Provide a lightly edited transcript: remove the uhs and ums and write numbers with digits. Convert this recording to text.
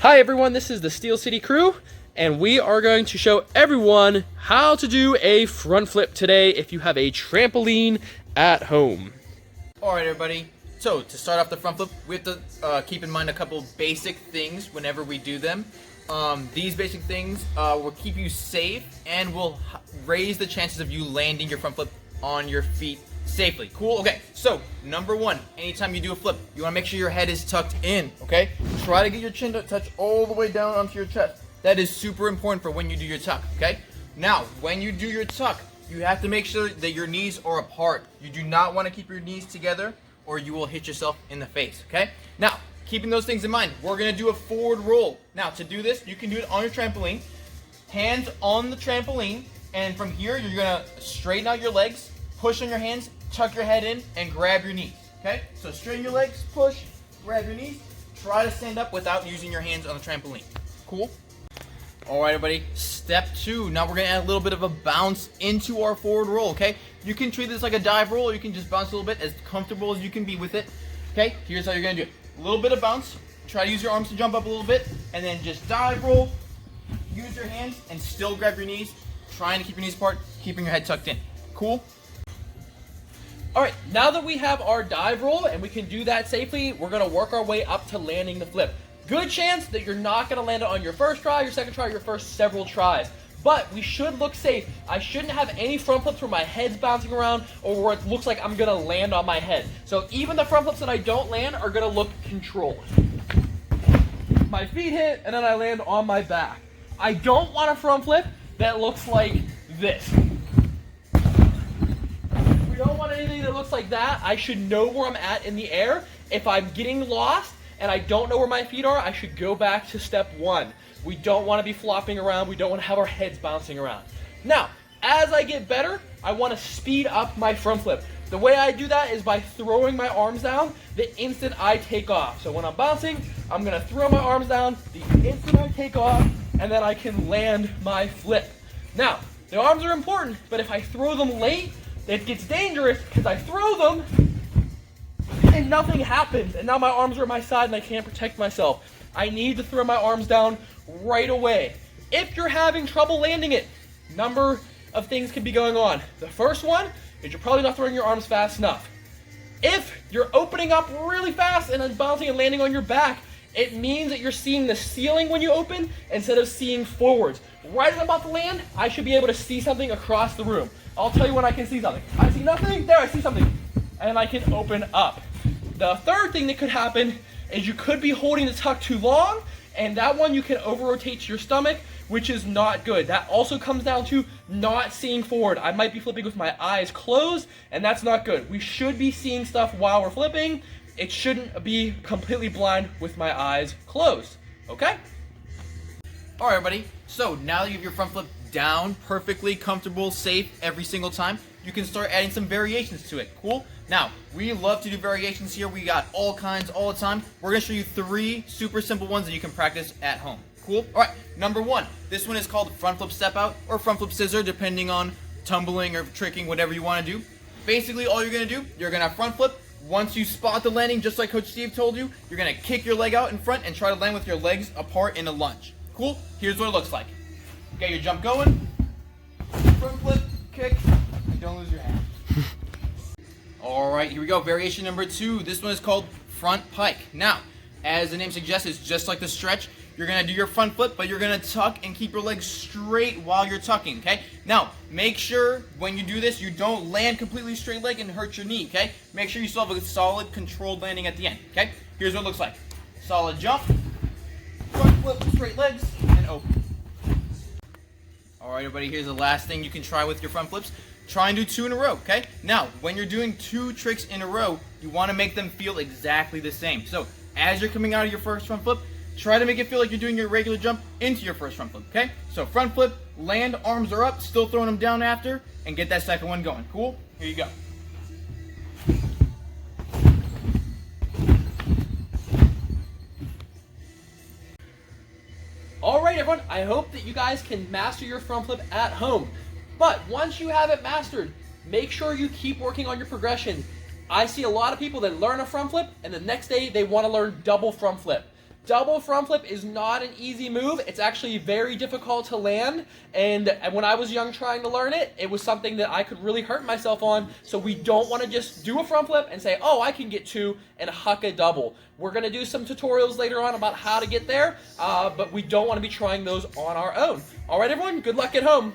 Hi everyone, this is the Steel City crew, and we are going to show everyone how to do a front flip today if you have a trampoline at home. Alright everybody, so to start off the front flip, we have to keep in mind a couple basic things whenever we do them. These basic things will keep you safe and will raise the chances of you landing your front flip on your feet safely. Cool? Okay, so number one, anytime you do a flip, you want to make sure your head is tucked in, okay? Try to get your chin to touch all the way down onto your chest. That is super important for when you do your tuck, okay? Now, when you do your tuck, you have to make sure that your knees are apart. You do not want to keep your knees together or you will hit yourself in the face, okay? Now, keeping those things in mind, we're going to do a forward roll. Now, to do this, you can do it on your trampoline, hands on the trampoline, and from here, you're going to straighten out your legs, push on your hands, tuck your head in, and grab your knees, okay? So straighten your legs, push, grab your knees, try to stand up without using your hands on the trampoline. Cool? Alright everybody, step two. Now we're going to add a little bit of a bounce into our forward roll, okay? You can treat this like a dive roll, or you can just bounce a little bit, as comfortable as you can be with it. Okay, here's how you're going to do it. A little bit of bounce, try to use your arms to jump up a little bit, and then just dive roll, use your hands, and still grab your knees, trying to keep your knees apart, keeping your head tucked in. Cool? Alright, now that we have our dive roll and we can do that safely, we're going to work our way up to landing the flip. Good chance that you're not going to land it on your first try, your second try, your first several tries. But we should look safe. I shouldn't have any front flips where my head's bouncing around or where it looks like I'm going to land on my head. So even the front flips that I don't land are going to look controlled. My feet hit and then I land on my back. I don't want a front flip that looks like this. We don't want anything that looks like that. I should know where I'm at in the air. If I'm getting lost and I don't know where my feet are, I should go back to step one. We don't want to be flopping around. We don't want to have our heads bouncing around. Now, as I get better, I want to speed up my front flip. The way I do that is by throwing my arms down the instant I take off. So when I'm bouncing, I'm going to throw my arms down the instant I take off, and then I can land my flip. Now, the arms are important, but if I throw them late, it gets dangerous because I throw them and nothing happens. And now my arms are at my side and I can't protect myself. I need to throw my arms down right away. If you're having trouble landing it, number of things can be going on. The first one is you're probably not throwing your arms fast enough. If you're opening up really fast and then bouncing and landing on your back, it means that you're seeing the ceiling when you open instead of seeing forwards. Right as I'm about to land, I should be able to see something across the room. I'll tell you when I can see something. I see nothing, there I see something. And I can open up. The third thing that could happen is you could be holding the tuck too long, and that one you can over-rotate to your stomach, which is not good. That also comes down to not seeing forward. I might be flipping with my eyes closed, and that's not good. We should be seeing stuff while we're flipping. It shouldn't be completely blind with my eyes closed, okay? Alright everybody, so now that you have your front flip down, perfectly comfortable, safe every single time, you can start adding some variations to it. Cool? Now, we love to do variations here. We got all kinds all the time. We're going to show you 3 super simple ones that you can practice at home. Cool? Alright, number 1. This one is called front flip step out or front flip scissor, depending on tumbling or tricking, whatever you want to do. Basically, all you're going to do, you're going to front flip. Once you spot the landing, just like Coach Steve told you, you're going to kick your leg out in front and try to land with your legs apart in a lunge. Cool? Here's what it looks like. Get your jump going, front flip, kick, and don't lose your hand. Alright, here we go. Variation number 2. This one is called front pike. Now, as the name suggests, it's just like the stretch. You're going to do your front flip, but you're going to tuck and keep your legs straight while you're tucking, okay? Now, make sure when you do this, you don't land completely straight leg and hurt your knee, okay? Make sure you still have a solid, controlled landing at the end, okay? Here's what it looks like. Solid jump, front flip, straight legs, and open. Alright everybody, here's the last thing you can try with your front flips. Try and do 2 in a row, okay? Now, when you're doing 2 tricks in a row, you want to make them feel exactly the same. So, as you're coming out of your first front flip, try to make it feel like you're doing your regular jump into your first front flip, okay? So, front flip, land, arms are up, still throwing them down after, and get that second one going. Cool? Here you go. Alright everyone, I hope that you guys can master your front flip at home. But once you have it mastered, make sure you keep working on your progression. I see a lot of people that learn a front flip and the next day they want to learn double front flip. Double front flip is not an easy move. It's actually very difficult to land, and when I was young trying to learn it, it was something that I could really hurt myself on, so we don't want to just do a front flip and say, oh, I can get 2 and huck a double. We're going to do some tutorials later on about how to get there, but we don't want to be trying those on our own. All right, everyone, good luck at home.